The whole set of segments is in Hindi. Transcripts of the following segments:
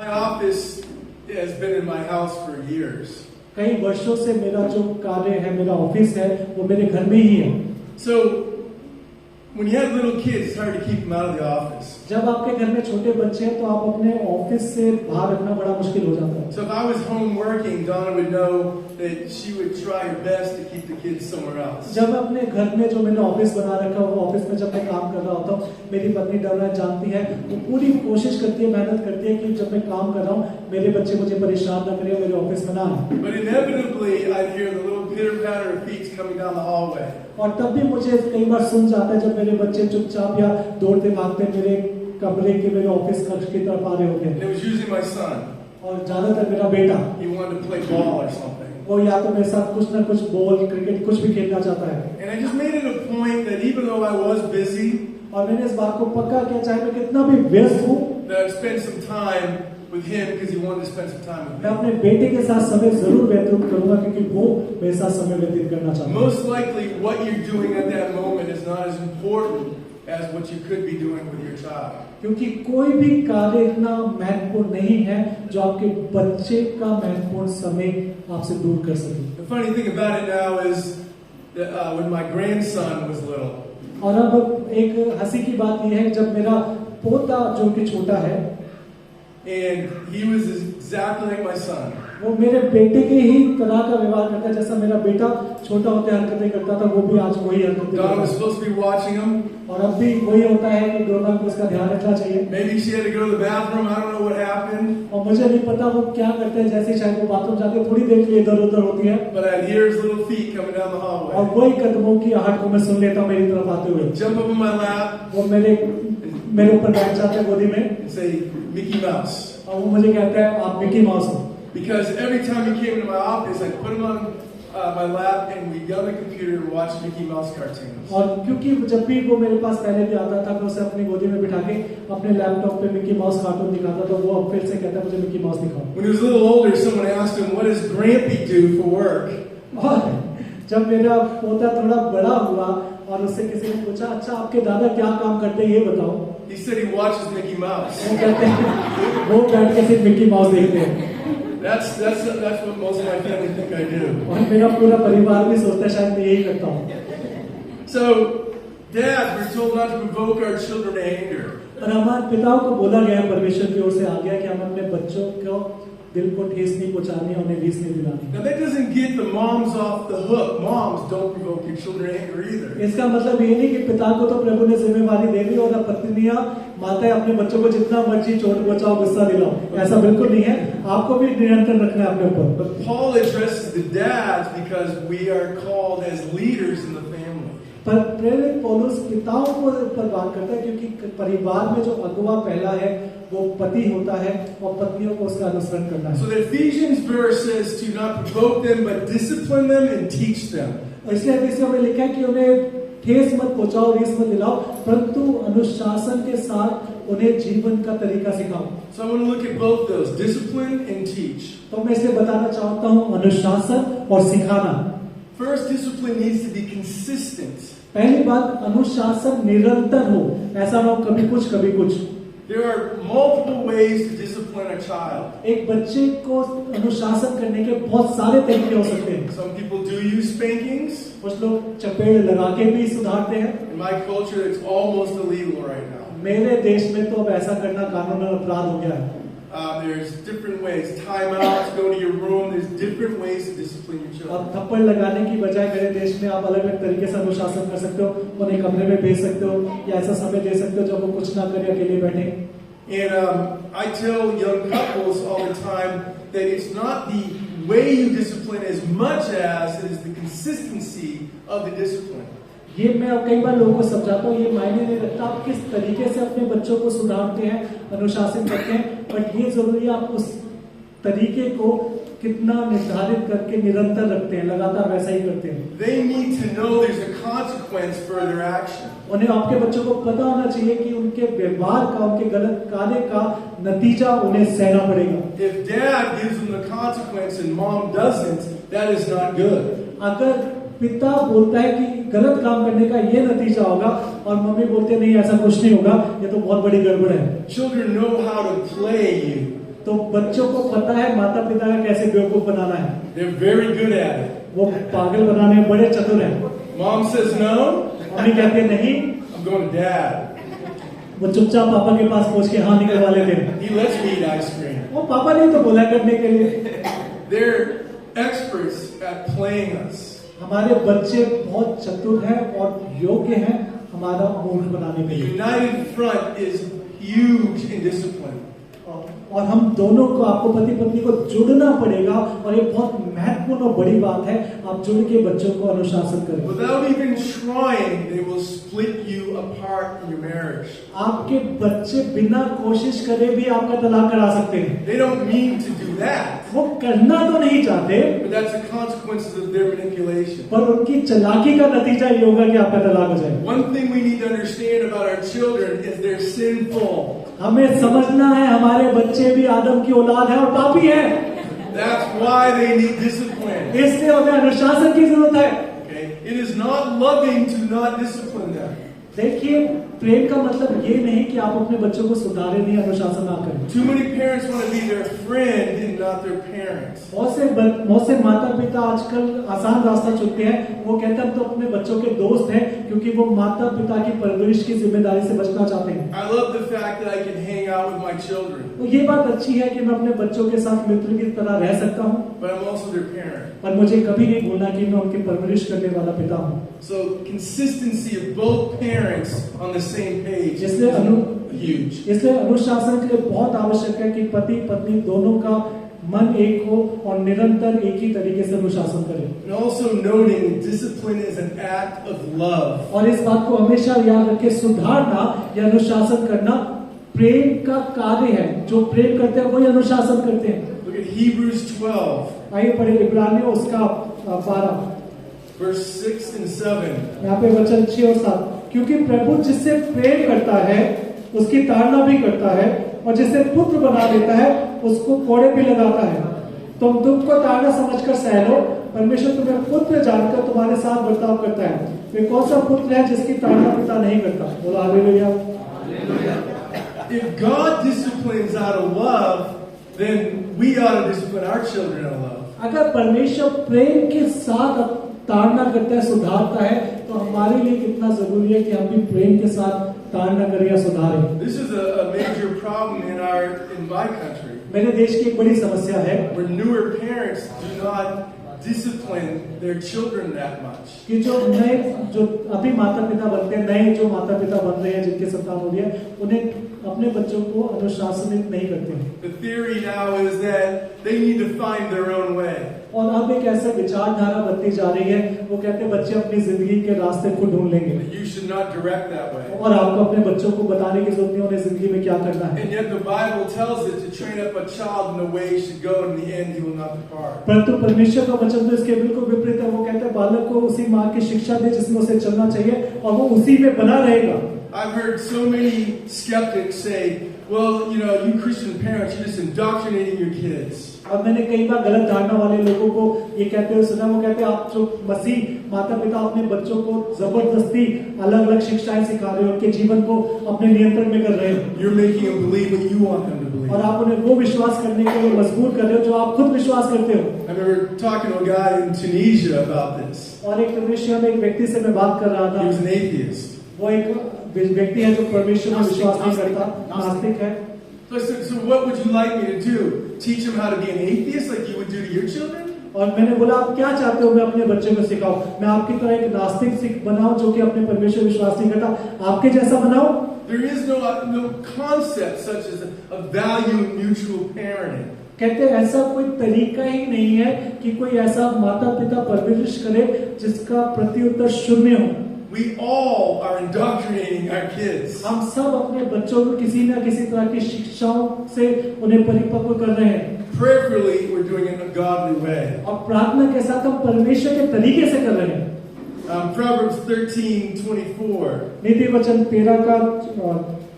My office has been in my house for years. कई वर्षों से मेरा जो कार्य है, मेरा ऑफिस है, वो मेरे घर में ही है। So when you have little kids, it's hard to keep them out of the office. जब आपके घर में छोटे बच्चे हैं तो आप अपने ऑफिस से बाहर रखना बड़ा मुश्किल हो जाता है। So if I was home working, Donna would know that she would try her best to keep the kids somewhere else. जब अपने घर में जो मैंने ऑफिस बना रखा है, वो ऑफिस में जब मैं काम कर रहा होता हूँ, मेरी पत्नी डरना जानती है, वो पूरी कोशिश करती है, मेहनत करती है कि जब मैं काम कर रहा हूँ मेरे बच्चे मुझे परेशान ना करें, मेरे ऑफिस में ना आए। But inevitably, I'd hear the little pitter patter of feet coming down the hallway. और तब भी मुझे कई बार सुन जाता है जब मेरे बच्चे चुपचाप या दौड़ते भागते मेरे कमरे के, मेरे ऑफिस कक्ष की तरफ आ रहे होते And हैं। it was usually my son. और ज्यादातर मेरा बेटा, He wanted to play ball or something. वो या तो मेरे साथ कुछ ना कुछ बॉल, क्रिकेट कुछ भी खेलना चाहता है। And I just made it a point that even though I was busy, और मैंने इस बात को पक्का किया, चाहे मैं कितना भी व्यस्त हूँ, that I'd spend some time with him because he wanted to spend some time with मैं me. अपने बेटे के साथ समय जरूर व्यतीत करूंगा क्योंकि वो मेरे साथ समय व्यतीत करना चाहता है। Most likely, what you're doing at that moment is not as important as what you could be doing with your child. क्योंकि कोई भी कार्य इतना महत्वपूर्ण नहीं है जो आपके बच्चे का महत्वपूर्ण समय आपसे दूर कर सके। The funny thing about it now is that when my grandson was little, और अब एक हंसी की बात यह है, जब मेरा पोता जो कि छोटा है, and he was exactly like my son. वो मेरे बेटे के ही तरह का व्यवहार करता है, जैसा मेरा बेटा छोटा होते हरकतें करता था, वो भी आज वही हरकतें Donna करता was है। supposed to be watching him. और अब भी वही होता है कि डोना को उसका ध्यान रखना चाहिए। Maybe she had to go to the bathroom. I don't know what happened. और मुझे नहीं पता वो क्या करते हैं, जैसे शायद वो बाथरूम जाके थोड़ी देर के लिए इधर उधर होती है, But I'd hear his little feet coming down the और hallway. वही कदमों की आहट को मैं सुन लेता हूँ मेरी तरफ आते हुए। Jump up in my lap वो मेरे ऊपर बैठ जाते हैं गोदी में, and say, Mickey Mouse. और वो मुझे कहते हैं आप मिकी माउस हो। Because every time he came into my office, I'd put him on my lap and we'd get on the computer and watch Mickey Mouse cartoons. और क्योंकि जब भी वो मेरे पास पहले भी आता था, मैं उसे अपनी गोदी में बिठा के अपने लैपटॉप पे मिकी माउस कार्टून दिखाता था, वो अब फिर से कहता है मुझे मिकी माउस दिखाओ। When he was a little older, someone asked him, what does Grampy do for work? और जब मेरा पोता थोड़ा बड़ा हुआ और उससे किसी ने पूछा, अच्छा आपके दादा क्या काम करते हैं ये बताओ, He said he watches Mickey Mouse. वो कहते हैं वो बैठ के सिर्फ मिकी माउस देखते हैं। That's what most of my family think I do. और मेरा पूरा परिवार भी सोचता है शायद मैं यही करता हूँ। So, dads, we're told not to provoke our children to anger. और हमारे पिताओं को बोला गया है, परमेश्वर की ओर से आ गया कि हम अपने बच्चों को दिल को ठेस नहीं पहुंचानी, उन्हें रीस नहीं दिलानी। Now that doesn't get the moms off the hook. Moms don't provoke your children to anger either. इसका मतलब ये नहीं कि पिता को तो प्रभु ने जिम्मेवारी दे दी और अब पत्नियां माताएं अपने बच्चों को जितना मर्जी चोट पहुंचाओ, गुस्सा दिलाओ, ऐसा बिल्कुल नहीं है। आपको भी नियंत्रण रखना है अपने ऊपर। But Paul addresses the dads because we are called as leaders in the family. पर प्रेरित पौलुस पिताओं को ऊपर बात करता है क्योंकि परिवार में जो अगुवा पहला है वो पति होता है और पत्नियों को उसका अनुसरण करना है। So the Ephesians verse says to not provoke them but discipline them and teach them. इसलिए इफिसियों में लिखा है कि उन्हें ठेस मत पहुंचाओ, रीस मत दिलाओ, परंतु अनुशासन के साथ उन्हें जीवन का तरीका सिखाओ। So I want to look at both those, discipline and teach. तो मैं इसलिए बताना चाहता हूँ अनुशासन और सिखाना। First, discipline needs to be consistent. पहली बात, अनुशासन निरंतर हो, ऐसा ना हो कभी कुछ कभी कुछ। There are multiple ways to discipline a child. एक बच्चे को अनुशासन करने के बहुत सारे तरीके हो सकते हैं। Some people do use spankings. कुछ लोग चपेड़ लगा के भी सुधारते हैं। In my culture, it's almost illegal right now. मेरे देश में तो अब ऐसा करना कानूनन अपराध हो गया है। There's different ways. Timeouts, go to your room. There's different ways to discipline your children. अब थप्पड़ लगाने की बजाय मेरे देश में आप अलग अलग तरीके से अनुशासन कर सकते हो, उन्हें कमरे में भेज सकते हो या ऐसा समय दे सकते हो जब वो कुछ ना करे, अकेले बैठे। And I tell young couples all the time that it's not the way you discipline as much as it is the consistency of the discipline. ये मैं अब कई बार लोगों को समझाता हूँ, ये मायने नहीं रखता आप किस तरीके से अपने बच्चों को सुधारते हैं, अनुशासन करते हैं, बट ये जरूरी है आप उस तरीके को कितना निर्धारित करके निरंतर रखते हैं, लगातार वैसा ही करते हैं। They need to know there's a consequence for their action. उन्हें आपके बच्चों को पता होना चाहिए कि उनके व्यवहार का, उनके गलत कार्य का नतीजा उन्हें सहना पड़ेगा। If dad gives them the consequence and mom doesn't, that is not good. अगर पिता बोलता है कि गलत काम करने का ये नतीजा होगा और मम्मी बोलते नहीं ऐसा कुछ नहीं होगा, ये तो बहुत बड़ी गड़बड़ है। Children know how to play you. तो बच्चों को पता है माता पिता का कैसे बेवकूफ बनाना है। They're very good at it. वो पागल बनाने में बड़े चतुर हैं। Mom says no, मम्मी कहती है नहीं, I'm going to dad. वो चुपचाप पापा के पास पहुंच के हाँ निकलवा लेते हैं। He lets me eat ice cream. वो पापा ने तो बोला करने के लिए। They're experts at playing us. हमारे बच्चे बहुत चतुर हैं और योग्य हैं हमारा मूर्ख बनाने The के लिए। united front is huge in discipline. और हम दोनों को, आपको पति पत्नी को जुड़ना पड़ेगा और ये बहुत महत्वपूर्ण और बड़ी बात है। आप जुड़ के बच्चों को अनुशासन करें। Without even trying, they will split you apart in your marriage. आपके बच्चे बिना कोशिश करे भी आपका तलाक करा सकते हैं। They don't mean to do that, वो करना तो नहीं चाहते, but that's the consequences of their manipulation. पर उनकी चालाकी का नतीजा ये होगा कि आपका तलाक हो जाए। One thing we need to understand about our children is they're sinful. हमें समझना है हमारे बच्चे भी आदम की औलाद है और पापी है, That's why they need discipline. इसलिए उन्हें अनुशासन की जरूरत है। Okay? It is not loving to not discipline them. देखिए, प्रेम का मतलब ये नहीं कि आप अपने बच्चों को सुधारें नहीं, अनुशासन ना करें। Too many parents want to be their friend and not their parents. बहुत से माता पिता आजकल आसान रास्ता चुनते हैं। वो कहते हैं हम तो अपने बच्चों के दोस्त हैं, क्योंकि वो माता पिता की परवरिश की जिम्मेदारी से बचना चाहते हैं। I love the fact that I can hang out with my children, तो ये बात अच्छी है कि मैं अपने बच्चों के साथ मित्र की तरह रह सकता हूँ, but I'm also their parent. पर मुझे कभी नहीं भूलना कि मैं उनकी परवरिश करने वाला पिता हूँ। So consistency of both parents on the same page is huge. इसलिए अनुशासन के लिए बहुत आवश्यक है कि पति पत्नी दोनों का मन एक हो और निरंतर एक ही तरीके से अनुशासन करें। And also noting discipline is an act of love. और इस बात को हमेशा याद रखें, सुधारना या अनुशासन करना प्रेम का कार्य है। जो प्रेम करते हैं वही अनुशासन करते हैं। Look at Hebrews 12, आइए पढ़े इब्रानियों उसका 12 verse 6 and 7. यहाँ पे वचन 6 और 7। क्योंकि प्रभु जिससे प्रेम करता है उसकी ताड़ना भी करता है, और जिसे पुत्र बना देता है उसको कोड़े भी लगाता है। तुम दुख को ताड़ना समझकर सह लो, परमेश्वर तुम्हें पुत्र जानकर तुम्हारे साथ बर्ताव करता है। वे कौन सा पुत्र है जिसकी ताड़ना पिता नहीं करता? बोलो hallelujah. If God disciplines out of love, then we ought to discipline our children out of love. अगर परमेश्वर प्रेम के साथ ताड़ना करता है, सुधारता है, तो हमारे लिए कितना जरूरी है कि हम भी प्रेम के साथ ताड़ना करें या सुधारें। This is a major problem in my country, मेरे देश की एक बड़ी समस्या है where newer parents do not discipline their children that much. कि जो अभी माता पिता बनते हैं, नए जो माता पिता बन रहे हैं, जिनके संतान हो रही है, उन्हें अपने बच्चों को अनुशासनित नहीं करते हैं। The theory now is that they need to find their own way. और अब एक ऐसा विचारधारा बनती जा रही है, वो कहते हैं बच्चे अपनी जिंदगी के रास्ते खुद ढूंढ लेंगे, You should not direct that way. और आपको अपने बच्चों को बताने की जरूरत नहीं उन्हें जिंदगी में क्या करना है। And yet the Bible tells us to train up a child in the way he should go, and in the end he will not depart. परंतु परमेश्वर का वचन तो इसके बिल्कुल विपरीत है। वो कहते हैं बालक को उसी माँ की शिक्षा दे जिसमें उसे चलना चाहिए, और वो उसी में बना रहेगा। I've heard so many skeptics say, well, you Christian parents, you're just indoctrinating your kids. और मैंने कई बार गलत धारणा वाले लोगों को ये कहते हुए सुना, वो कहते हैं आप जो मसीह माता पिता अपने बच्चों को जबरदस्ती अलग अलग शिक्षाएं सिखा रहे हो, उनके जीवन को अपने नियंत्रण में कर रहे हो, You're making them believe what you want them to believe. और आप उन्हें वो विश्वास करने के लिए मजबूर कर रहे हो जो आप खुद विश्वास करते हो। I remember talking to a guy in Tunisia about this. और एक ट्यूनीशिया में एक व्यक्ति से मैं बात कर रहा He था। was an atheist. वो एक व्यक्ति है जो परमेश्वर में विश्वास नहीं करता, नास्तिक है। So I said, so what would you like me to do? Teach him how to be an atheist like you would do to your children? और मैंने बोला आप क्या चाहते हो मैं अपने बच्चे को सिखाऊं? मैं आपकी तरह एक नास्तिक बनाऊं जो कि अपने परमेश्वर विश्वास नहीं करता, आपके जैसा बनाऊं? There is no concept such as a value mutual parenting. कहते हैं ऐसा कोई तरीका ही नहीं है कि कोई ऐसा माता पिता परवरिश करे जिसका प्रत्युत्तर शून्य हो। We all are indoctrinating our kids. हम सब अपने बच्चों को किसी न किसी तरह की शिक्षाओं से उन्हें परिपक्व कर रहे हैं। Prayerfully, we're doing it in a godly way. और प्रार्थना के साथ हम परमेश्वर के तरीके से कर रहे हैं। Proverbs 13:24. नीति वचन 13 का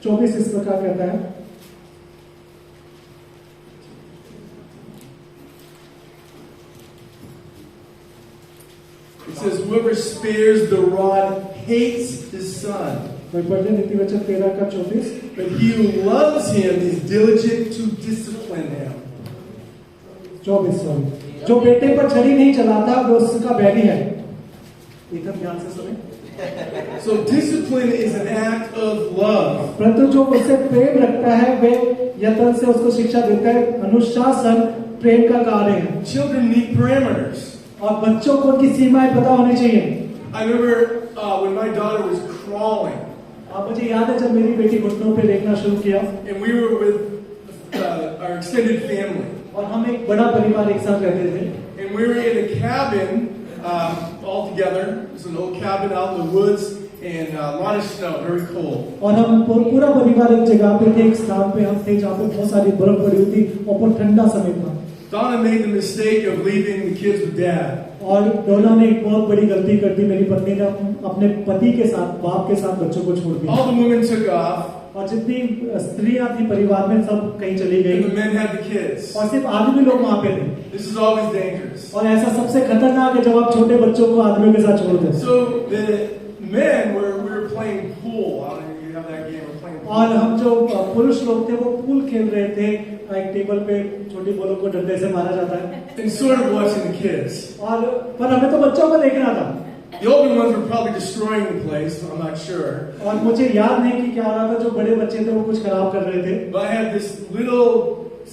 24 इस प्रकार कहता है, It says, whoever spares the rod hates his son. नीति वचन 13 का 24। but he who loves him is diligent to discipline him. 24 जो बेटे पर छड़ी नहीं चलाता वो उसका बैरी है। एकदम ध्यान से सुने। So discipline is an act of love. परंतु जो उससे प्रेम रखता है वे यत्न से उसको शिक्षा देता है। अनुशासन प्रेम का कार्य है। Children need parameters. और बच्चों को उनकी सीमाएं पता होनी चाहिए। I remember when my daughter was crawling. अब मुझे याद है जब मेरी बेटी घुटनों पे देखना शुरू किया। And we were with our extended family. और हम एक बड़ा परिवार एक साथ रहते थे। And we were in a cabin all together. It was an old cabin out in the woods and a lot of snow, very cold. और हम पूरा परिवार एक जगह पे थे, एक स्थान पे हम थे जहाँ पे बहुत सारी बर्फ पड़ी हुई थी और बहुत ठंडा समय था। Donna made the mistake of leaving the kids with Dad. और डोना ने एक बहुत बड़ी गलती कर दी। मेरी पत्नी ने अपने पति के साथ, बाप के साथ बच्चों को छोड़ दिया। All the women took off. और जितनी स्त्रियां थी परिवार में सब कहीं चली गई। And the men had the kids. और सिर्फ आदमी लोग वहाँ पे थे। This is always dangerous. और ऐसा सबसे खतरनाक है जब आप छोटे बच्चों को आदमियों के साथ छोड़ दें। So the men we were playing pool. I don't know if you have that game. We're playing pool. और हम जो पुरुष लोग थे वो पूल खेल रहे थे। एक टेबल पे छोटी बॉलों को डंडे से मारा जाता है। And sort of watching the kids. और पर हमें तो बच्चों को देखना था। The older ones were probably destroying the place. I'm not sure. और मुझे याद नहीं कि क्या हो रहा था। जो बड़े बच्चे थे वो कुछ खराब कर रहे थे। But I had this little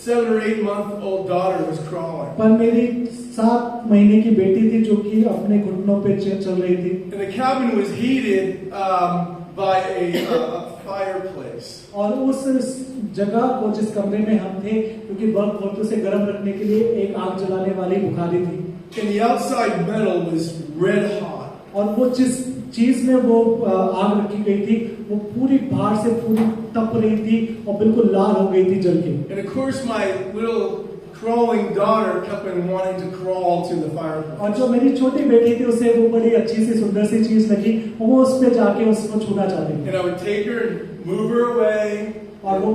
7 or 8 month old daughter was crawling. पर मेरी 7 महीने की बेटी थी जो कि अपने घुटनों पे चल रही थी। And the cabin was heated by a fireplace. और उस जगह को जिस कमरे में हम थे क्योंकि बर्फ बहुत से गर्म रखने के लिए एक आग जलाने वाली बुखारी थी। And the outside metal was red hot. और वो जिस चीज में वो आग रखी गई थी वो पूरी बाहर से पूरी तप रही थी और बिल्कुल लाल हो गई थी जल के। And of course my little crawling daughter kept on wanting to crawl to the fireplace. और जो मेरी छोटी बेटी थी उसे वो बड़ी अच्छी सी सुंदर सी चीज लगी, वो उस पे जाके उसको छूना चाहती थी। And I would take her and move her away. और वो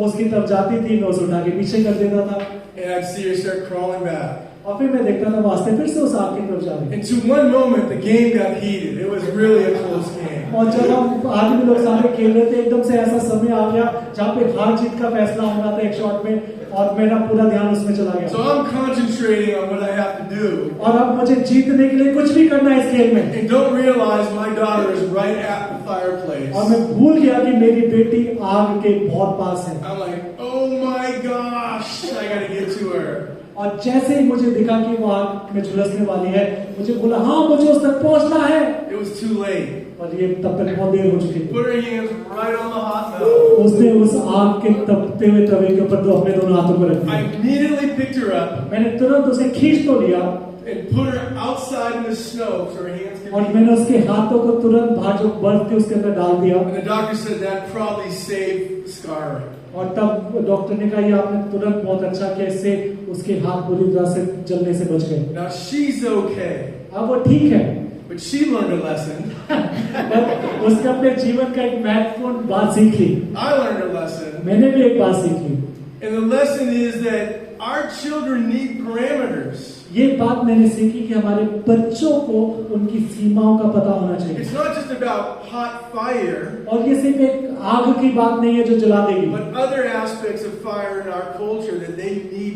उसकी तरफ जाती थी, मैं उसे उठा के पीछे कर देता था। And I'd see her start crawling back. और फिर मैं देखता था वास्ते फिर से उस आग की तरफ जा रही। And to one moment the game got heated. It was really a close game. और जब हम आदमी लोग सामने खेल रहे थे एकदम से ऐसा समय आ गया जहाँ पे हार जीत का फैसला होना था एक शॉट में और मेरा पूरा ध्यान उसमें चला गया। So I'm concentrating on what I have to do. और अब मुझे जीतने के लिए कुछ भी करना है इस खेल में। And don't realize my daughter is right at the fireplace. और मैं भूल गया कि मेरी बेटी आग के बहुत पास है। I'm like, oh my gosh, I gotta get to her. और जैसे ही मुझे दिखा कि वो आग में झुलसने वाली है, मुझे बोला हाँ मुझे उस तक पहुंचना है। It was too late. और ये तब तक बहुत देर हो चुकी थी। Put her hands right on the hot metal. उसने उस आग के तपते हुए तवे के ऊपर अपने दोनों हाथों को रख I दिया। immediately picked her up मैंने तुरंत उसे खींच तो लिया and put her outside in the snow so her hands could और be. मैंने उसके हाथों को तुरंत बाहर जो बर्फ थी उसके अंदर डाल दिया। And the doctor said that probably saved the scarring. और तब डॉक्टर ने कहा ये आपने तुरंत बहुत अच्छा किया, इससे उसके हाथ पूरी तरह से जलने से बच गए। Now she's okay, अब वो ठीक है। but she learned a lesson. उसने अपने जीवन का एक महत्वपूर्ण बात सीख ली। I learned a lesson. मैंने भी एक बात सीख ली। And the lesson is that our children need parameters. ये बात मैंने सीखी कि हमारे बच्चों को उनकी सीमाओं का पता होना चाहिए। It's not just about hot fire, और ये सिर्फ एक आग की बात नहीं है जो जला देगी, but other aspects of fire in our culture that they need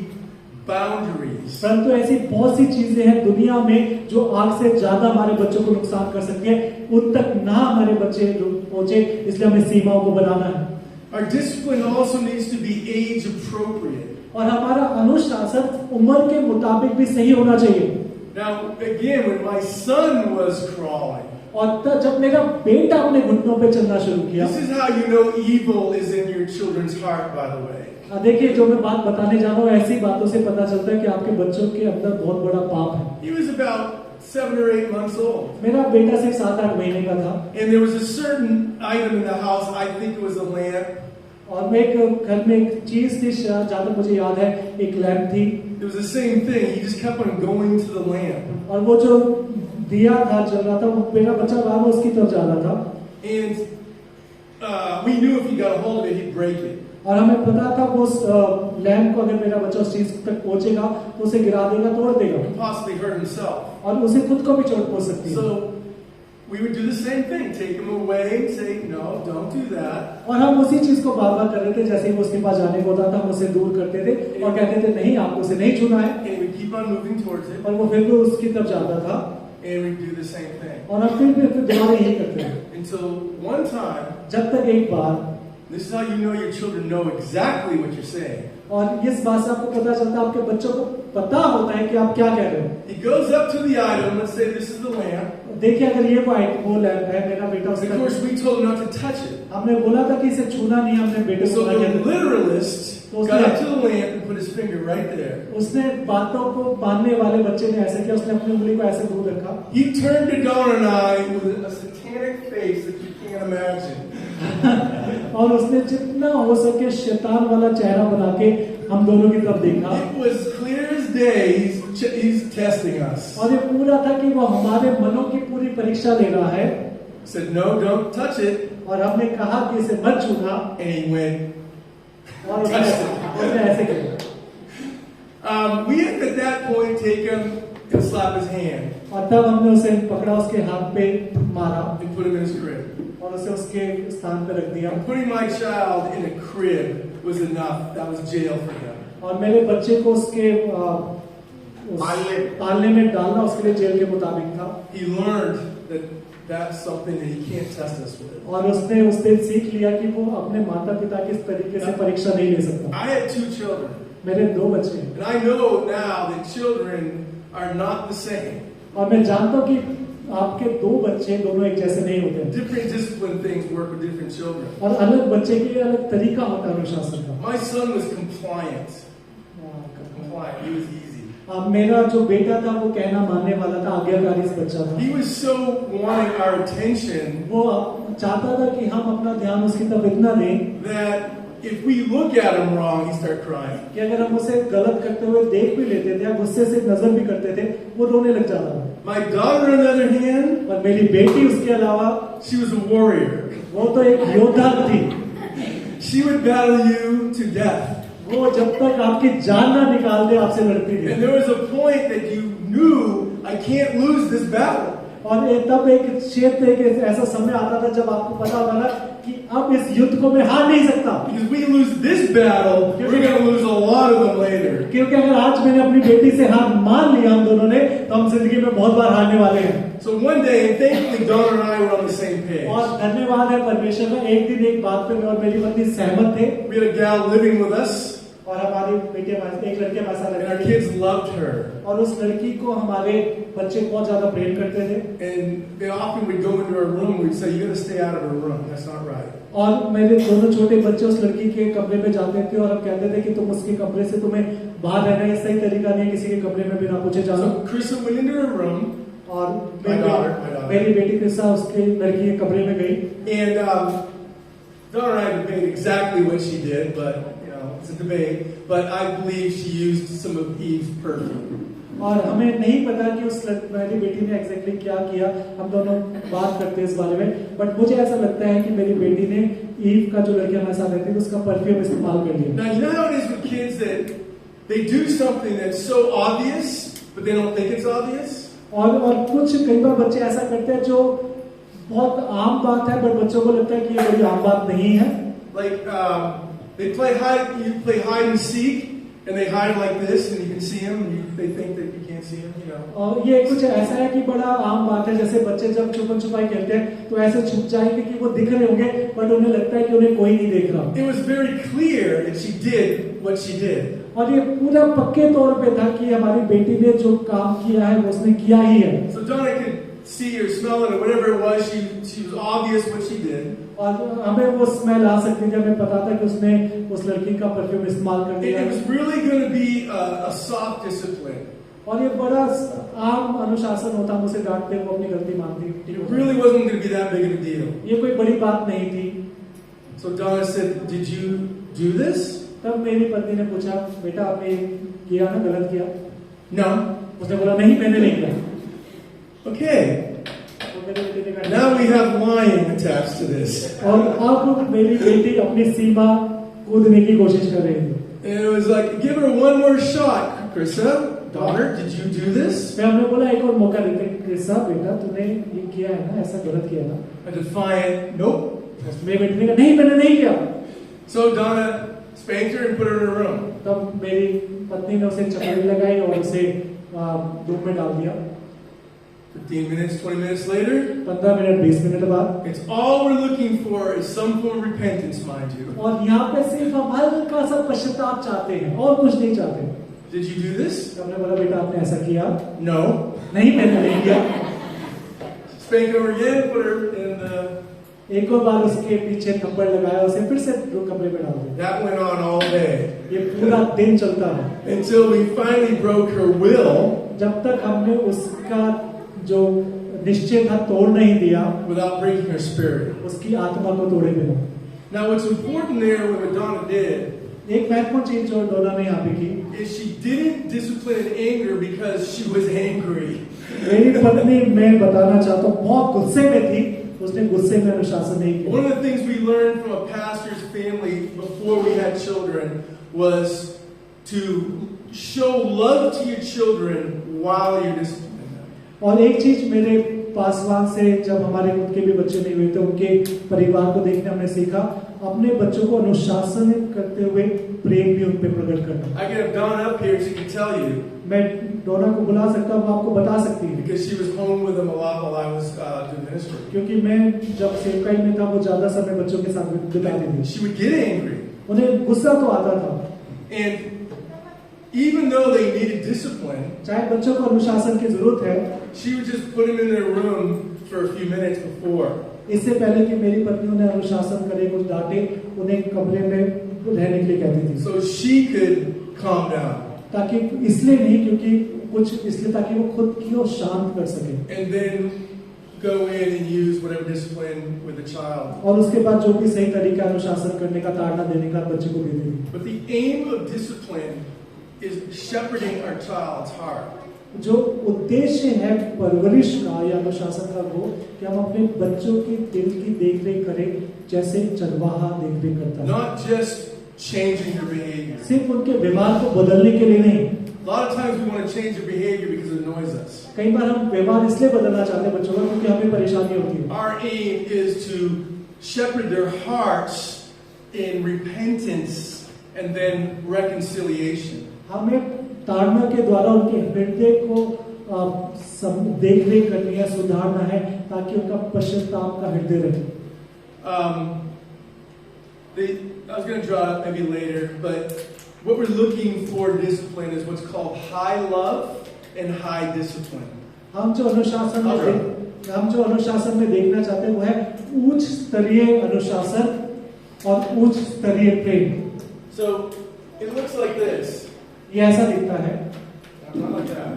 boundaries. परंतु ऐसी बहुत सी चीजें हैं दुनिया में जो आग से ज्यादा हमारे बच्चों को नुकसान कर सकती है, उन तक ना हमारे बच्चे पहुंचे, इसलिए हमें सीमाओं को बनाना है। Our discipline also needs to be age appropriate. और हमारा अनुशासन उम्र के मुताबिक भी सही होना चाहिए। Now, again, when my son was crawling, और तब जब मेरा बेटा अपने घुटनों पे चलना शुरू किया, this is how you know evil is in your children's heart, by the way. देखिए जो मैं बात बताने जा रहा हूँ ऐसी बातों से पता चलता है कि आपके बच्चों के अंदर बहुत बड़ा पाप है। He was about 7 or 8 months old. मेरा बेटा सिर्फ 7-8 महीने का था And there was a certain item in the house, I think it was a lamp. और मैं एक घर में एक चीज थी, जहाँ तक मुझे याद है एक लैंप थी। It was the same thing. He just kept on going to the lamp. और वो जो दिया था चल रहा था, वो मेरा बच्चा बार बार उसकी तरफ जा रहा था। And we knew if he got a hold of it, he'd break it. और हमें पता था वो उस लैंप को अगर मेरा बच्चा उस चीज तक पहुंचेगा तो उसे गिरा देगा, तोड़ देगा Possibly hurt himself. और उसे खुद को भी चोट पहुंच सकती है। So we would do the same thing. Take him away and say, no, don't do that. और हम उसी चीज को बार बार कर रहे थे, जैसे ही वो उसके पास जाने को होता था हम उसे दूर करते थे और कहते थे नहीं आपको उसे नहीं छूना है, And we keep on moving towards it. और वो फिर भी उसकी तरफ जाता था And we do the same thing. और हम फिर दोबारा यही करते हैं। Until one time, जब तक एक बार, this is how you know your children know exactly what you're saying. और इस बात से आपको पता चलता है, आपके बच्चों को पता होता है कि आप क्या कह रहे हो। He goes up to the item, let's say this is the lamp. देखिए अगर ये वो लैंप है, मेरा बेटा Of उसका, course, we told him not to touch it. हमने बोला था कि इसे छूना नहीं, हमने बेटे So को the मना किया था। literalist got up to the lamp and put his finger right there. उसने बातों को बांधने वाले बच्चे ने ऐसे किया, उसने अपनी उंगली को ऐसे दूर रखा He turned to Donna and I with a satanic face that you can't imagine. और उसने जितना हो सके शैतान वाला चेहरा बना के हम दोनों की तरफ देखा, It was clear as day. He's testing us. और ये पूरा था कि वो हमारे मनों की पूरी परीक्षा ले रहा है। He said, no, don't touch it. और हमने कहा कि इसे मत छूना, And he went. और उसने ऐसे किया। We had at that point take him and slap his hand और तब हमने उसे पकड़ा, उसके हाथ पे मारा and put him in his crib. और उसे उसके स्थान पे रख दिया। Putting my child in a crib was enough. That was jail for him. और मेरे बच्चे को उसके पालने में डालना उसके लिए जेल के मुताबिक था। He learned that that's something that he can't test us with. और उसने उस दिन सीख लिया कि वो अपने माता पिता की इस तरीके से परीक्षा नहीं ले सकता। I had 2 children. मेरे 2 बच्चे हैं And I know now that children are not the same. और मैं जानता हूँ कि आपके 2 बच्चे दोनों एक जैसे नहीं होते हैं, Different discipline things work with different children. और अलग बच्चे के लिए अलग तरीका होता है अनुशासन का। My son was compliant. Compliant. He was easy. अब मेरा जो बेटा था वो कहना मानने वाला था, आज्ञाकारी बच्चा था। He was so wanting our attention वो चाहता था कि हम अपना ध्यान उसकी तरफ इतना दें that if we look at him wrong, he start crying. कि अगर हम उसे गलत करते हुए देख भी लेते थे या गुस्से से नजर भी करते थे, वो रोने लग जाता था। My daughter, on the other hand, और मेरी बेटी उसके अलावा, she was a warrior. वो तो एक योद्धा थी। She would battle you to death. वो जब तक आपकी जान ना निकाल दे आपसे लड़ती थी। And there was a point that you knew, I can't lose this battle. और तब एक क्षेत्र एक ऐसा समय आता था जब आपको पता होता था कि अब इस युद्ध को मैं हार नहीं सकता, Because we lose this battle, we're going to lose a lot of them later. क्योंकि अगर आज मैंने अपनी बेटी से हार मान लिया हम दोनों ने, तो हम जिंदगी में बहुत बार हारने वाले हैं। So one day, and thankfully, Donna and I were on the same page. और धन्यवाद है परमेश्वर का, एक दिन एक बात पे मैं और मेरी पत्नी सहमत थे, We had a gal living with us, और हमारी बेटी एक लड़की हमारे साथ and our रहती थी, kids loved her. और उस लड़की को हमारे बच्चे बहुत ज्यादा प्रेम करते थे। And they often would go into her room, we'd say, you got to stay out of her room. That's not right. और मेरे दोनों छोटे बच्चे उस लड़की के कमरे में जाते थे और हम कहते थे कि तुम उसके कमरे से, तुम्हें बाहर रहना, ये सही तरीका नहीं है किसी के कमरे में बिना पूछे जाना। So Krista went into her room, और My daughter. मेरी बेटी के साथ उसके लड़की के कमरे में गई, and Donna and I debated exactly what she did, but it's a debate. But I believe she used some of Eve's perfume. और हमें नहीं पता कि उस मेरी बेटी ने एग्जैक्टली क्या किया, हम दोनों बात करते हैं इस बारे में, बट मुझे ऐसा लगता है कि मेरी बेटी ने ईव का जो लड़की हमारे साथ रहती थी उसका परफ्यूम इस्तेमाल कर लिया। Now you know how it is with kids that they do something that's so obvious, but they don't think it's obvious. और कुछ कई बार बच्चे ऐसा करते हैं जो बहुत आम बात है, बट बच्चों को लगता है कि ये बड़ी आम बात नहीं है। Like they play hide and seek, and they hide like this, and you can see them, and they think that you can't see them, और ये कुछ ऐसा है कि बड़ा आम बात है, जैसे बच्चे जब छुपन छुपाई खेलते हैं तो ऐसे छुप जाएंगे कि वो दिख रहे होंगे, बट उन्हें लगता है कि उन्हें कोई नहीं देख रहा। It was very clear that she did what she did. और ये पूरा पक्के तौर पे था कि हमारी बेटी ने जो काम किया है वो उसने किया ही है। So Donna could see or smell it or whatever it was. She was obvious what she did. और हमें वो स्मेल आ सकती थी, हमें पता था कि उसने उस लड़की का परफ्यूम इस्तेमाल कर दिया। It was really going to be a soft discipline. और ये बड़ा आम अनुशासन होता, हम उसे डांटते वो अपनी गलती मानती। It really wasn't going to be that big of a deal. ये कोई बड़ी बात नहीं थी। So Donna said, "Did you do this?" तब मेरी पत्नी ने पूछा, बेटा आपने किया ना, गलत किया? No. उसने बोला नहीं, मैंने नहीं किया। Okay. Now we have lying attached to this. और अब मेरी बेटी अपनी सीमा कूदने की कोशिश कर रही थी। And it was like, give her one more shot, Krista. daughter, did you do this? फिर हमने बोला एक और मौका देते हैं, क्रिसा बेटा तूने ये किया है ना, ऐसा गलत किया ना? A defiant, nope. मेरे बेटे ने कहा नहीं मैंने नहीं किया। So Donna spanked her and put her in her room. तब मेरी पत्नी ने उसे चपेट लगाई और उसे रूम में डाल दिया। 15 minutes, 20 minutes later, 15 minute 20 minute बाद, it's all we're looking for is some form of repentance, mind you. और यहाँ पे सिर्फ हम हल्का सा पश्चाताप चाहते हैं और कुछ नहीं चाहते। Did you do this? हमने बोला बेटा आपने ऐसा किया? No. नहीं मैंने नहीं किया। Spank her again, put her in the... एक और बार उसके पीछे थप्पड़ लगाया, उसे फिर से कमरे में डाल दिया। That went on all day. ये पूरा दिन चलता है Until we finally broke her will जब तक हमने उसका जो निश्चय था तोड़ नहीं दिया, without breaking her spirit. उसकी आत्मा को तोड़े बिना। Now what's important there, what Donna did, एक महत्वपूर्ण चीज जो डोना ने यहाँ पे की, is she didn't discipline in anger because she was angry. मेरी पत्नी मैं बताना चाहता हूँ बहुत गुस्से में थी, उसने गुस्से में अनुशासन नहीं किया। One of the things we learned from a pastor's family before we had children was to show love to your children while you're disciplining them. और एक चीज मेरे पासवान से जब हमारे खुद के भी बच्चे नहीं हुए थे, उनके परिवार को देखने हमने सीखा अपने बच्चों को अनुशासन करते हुए प्रेम भी उन पे प्रकट करना। I could have gone up here, she could tell you, मैं डोना को बुला सकता हूँ, वो आपको बता सकती है, because she was home with them a lot while I was doing ministry. क्योंकि मैं जब सेवकाई में था वो ज्यादा समय बच्चों के साथ बिताती थी। She would get angry, उन्हें गुस्सा तो आता था, and even though they needed discipline, चाहे बच्चों को अनुशासन की जरूरत है, she would just put them in their room for a few minutes before. इससे पहले कि मेरी पत्नी उन्हें अनुशासन करे, कुछ डांटे, उन्हें कमरे में रहने के लिए कहती थी, So she could calm down. ताकि इसलिए नहीं क्योंकि कुछ इसलिए ताकि वो खुद की और शांत कर सके, And then go in and use whatever discipline with the child. और उसके बाद जो भी सही तरीका अनुशासन करने का, ताड़ना देने का बच्चे को दे देगी। But the aim of discipline is shepherding our child's heart. जो उद्देश्य है परवरिश का या अनुशासन का वो कि हम अपने बच्चों की दिल की देखरेख करें जैसे चरवाहा देखरेख करता है, Not just changing their behavior. सिर्फ उनके व्यवहार को बदलने के लिए नहीं। A lot of times we want to change their behavior because it annoys us. कई बार हम व्यवहार इसलिए बदलना चाहते हैं बच्चों का क्योंकि हमें परेशानी होती है। Our aim is to shepherd their hearts in repentance and then reconciliation. हमें ताड़ना के द्वारा उनके हृदय को देखरेख करनी है, सुधारना है ताकि उनका पश्चाताप का हृदय रहे। I was going to draw it maybe later, but what we're looking for in discipline is what's called high love and high discipline. हम जो अनुशासन में देखना चाहते हैं वो है उच्च स्तरीय अनुशासन और उच्च स्तरीय प्रेम। So it looks like this. ये ऐसा दिखता है। Not like that.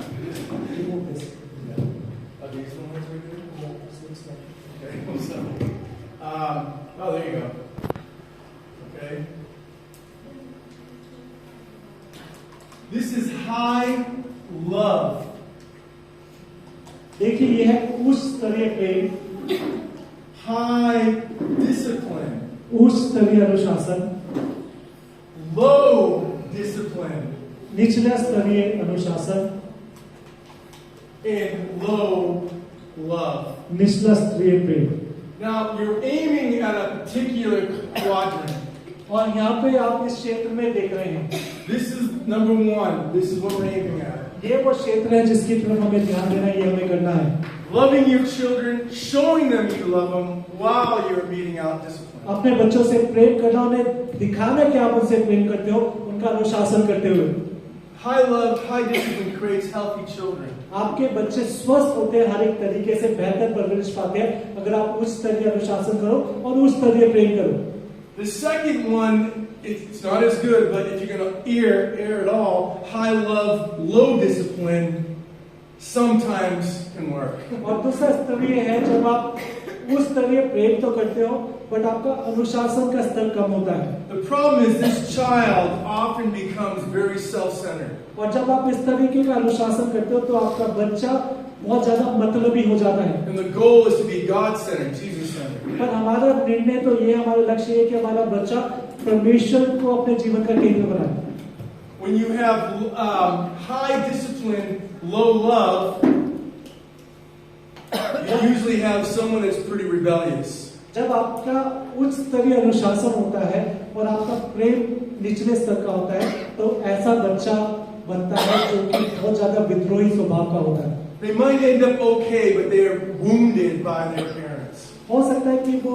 Are these the ones right there? Okay. So, oh, there you go. Okay. This is high love. देखिए ये है उच्च स्तरीय प्रेम, High discipline. उच्च स्तरीय अनुशासन, Low discipline. निचला स्तरीय अनुशासन, And low love. निचला स्तरीय प्रेम। Now you're aiming at a particular quadrant. और यहाँ पे आप इस क्षेत्र में देख रहे हैं, This is number one. This is what we're aiming at. ये वो क्षेत्र है जिसकी तरफ हमें ध्यान देना है, ये हमें करना है। Loving your children, showing them you love them while you're meeting out discipline. अपने बच्चों से प्रेम करना, उन्हें दिखाना कि आप उनसे प्रेम करते हो, उनका अनुशासन करते हुए। High love, high discipline creates healthy children. आपके बच्चे स्वस्थ होते हैं, हर एक तरीके से बेहतर परवरिश पाते हैं अगर आप उच्च स्तरीय अनुशासन करो और उच्च स्तरीय प्रेम करो। The second one, it's not as good, but if you're going to err at all, high love, low discipline sometimes can work. और दूसरा स्तरीय है जब आप उस स्तरीय प्रेम तो करते हो बट आपका अनुशासन का स्तर कम होता है। The problem is this child often becomes very self-centered. और जब आप इस तरीके का अनुशासन करते हो तो आपका बच्चा बहुत ज्यादा मतलबी हो जाता है। And the goal is to be God-centered, Jesus-centered. पर हमारा निर्णय तो ये, हमारा लक्ष्य है कि हमारा बच्चा परमेश्वर को अपने जीवन का केंद्र बनाए। when you have high discipline, low love, you usually have someone that's pretty rebellious. जब आपका उच्च स्तरीय अनुशासन होता है और आपका प्रेम निचले स्तर का होता है, तो ऐसा बच्चा बनता है जो कि बहुत ज्यादा विद्रोही स्वभाव का होता है। They might end up okay, but they are wounded by their parents. हो सकता है कि वो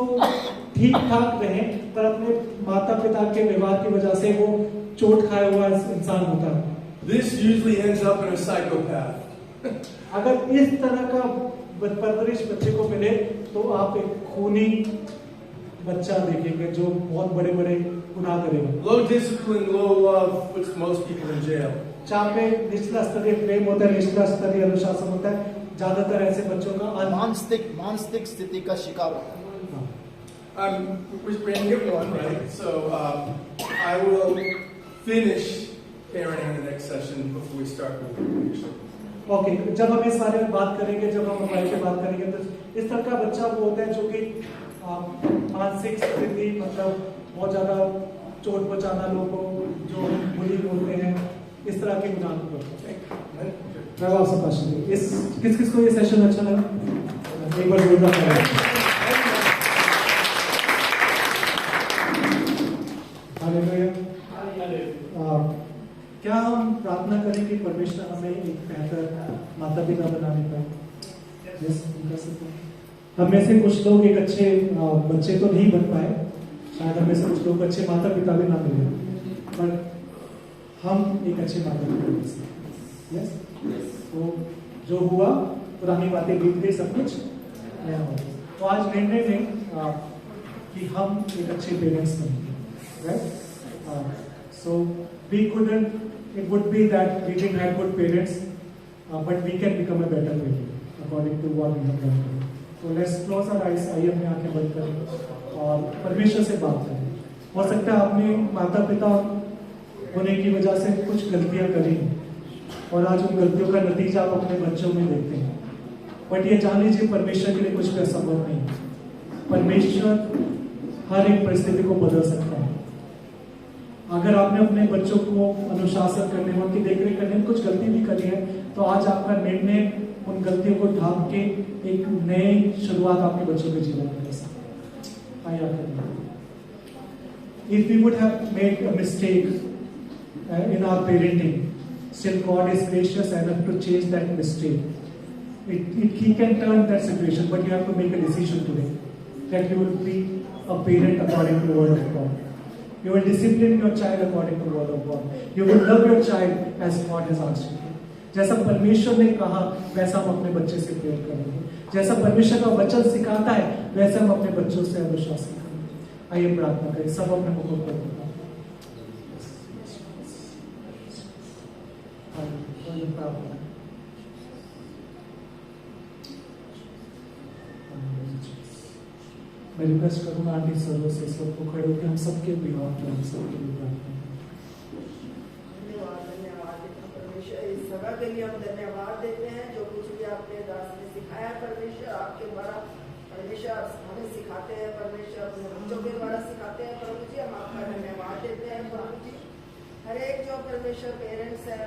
ठीक ठाक रहें, पर अपने माता पिता के व्यवहार की वजह से वो चोट खाया हुआ इंसान होता है। This usually ends up in a psychopath. अगर इस तरह का परवरिश बच्चे को मिले, तो आप एक खूनी बच्चा देखेंगे जो बहुत बड़े बड़े गुनाह करेगा। Low discipline, low love puts most people in jail. जहाँ पे निचला स्तरीय प्रेम होता है, निचला स्तरीय अनुशासन होता है, ज्यादातर ऐसे बच्चों का मानसिक स्थिति का शिकार होता है। We're going to get one, right? So I will finish parenting in the next session before we start with the leadership. Okay, जब हम इस बारे में बात करेंगे, जब हम मोबाइल पे बात करेंगे, तो इस तरह का बच्चा वो होता है जो कि मानसिक स्थिति, मतलब बहुत ज्यादा चोट पहुंचाना लोगों को, जो बुली बोलते हैं, इस तरह के गुनाह को करते हैं। मैं आपसे प्रश्न दूं, इस किस को ये सेशन अच्छा लगा? एक बार जोरदार तालियां। क्या हम प्रार्थना करें कि परमेश्वर हमें एक बेहतर माता पिता बनाने का कर सकते हैं? हम में से कुछ लोग एक अच्छे बच्चे तो नहीं बन पाए, शायद हम में से कुछ लोग अच्छे माता पिता भी ना मिले, पर हम एक अच्छे माता पिता बन सकते हैं। यस, तो जो हुआ, पुरानी बातें बीत गई, सब कुछ नया हो। तो आज निर्णय लें कि हम एक अच्छे पेरेंट्स बनेंगे, right? So we couldn't, it would be that we didn't have good parents, but we can become a better parent according to what we have done today. So let's close our eyes, आइए अपनी आंखें बंद करें और परमेश्वर से बात करें। हो सकता है आपने माता पिता होने की वजह से कुछ गलतियां करी और आज उन गलतियों का नतीजा आप अपने बच्चों में देखते हैं, बट ये जान लीजिए परमेश्वर के लिए कुछ भी असंभव नहीं। परमेश्वर हर एक परिस्थिति को बदल सकता है। अगर आपने अपने बच्चों को अनुशासन करने में, उनकी देखरेख करने में कुछ गलती भी करी है, तो आज आपका निर्णय उन गलतियों को ढांक के एक नई शुरुआत आपके बच्चों के जीवन में कर सकते हैं। If we would have made a mistake in our parenting, still God is gracious enough to change that mistake. He can turn that situation, but you have to make a decision today that you will be a parent according to the word of God. You will discipline your child according to the word of God. You will love your child as God has asked you. जैसा परमेश्वर ने कहा, वैसा हम अपने बच्चे से प्रेम करेंगे। जैसा परमेश्वर का वचन सिखाता है, वैसा हम अपने बच्चों से अनुशासन करेंगे। आइए प्रार्थना करें, सब अपने मुखों पर प्रार्थना। मैं रिक्वेस्ट करूंगा आंटी सरों से इस वक्त को खड़े होकर हम सबके विवाह में हम सबके विवाह में इस सभा के लिए हम धन्यवाद देते हैं। जो कुछ भी आपने दास ने सिखाया परमेश्वर, आपके द्वारा परमेश्वर हमें सिखाते हैं, परमेश्वर अपने बच्चों के द्वारा सिखाते हैं। प्रभु जी हम आपका धन्यवाद देते हैं। प्रभु जी हर एक जो परमेश्वर पेरेंट्स है,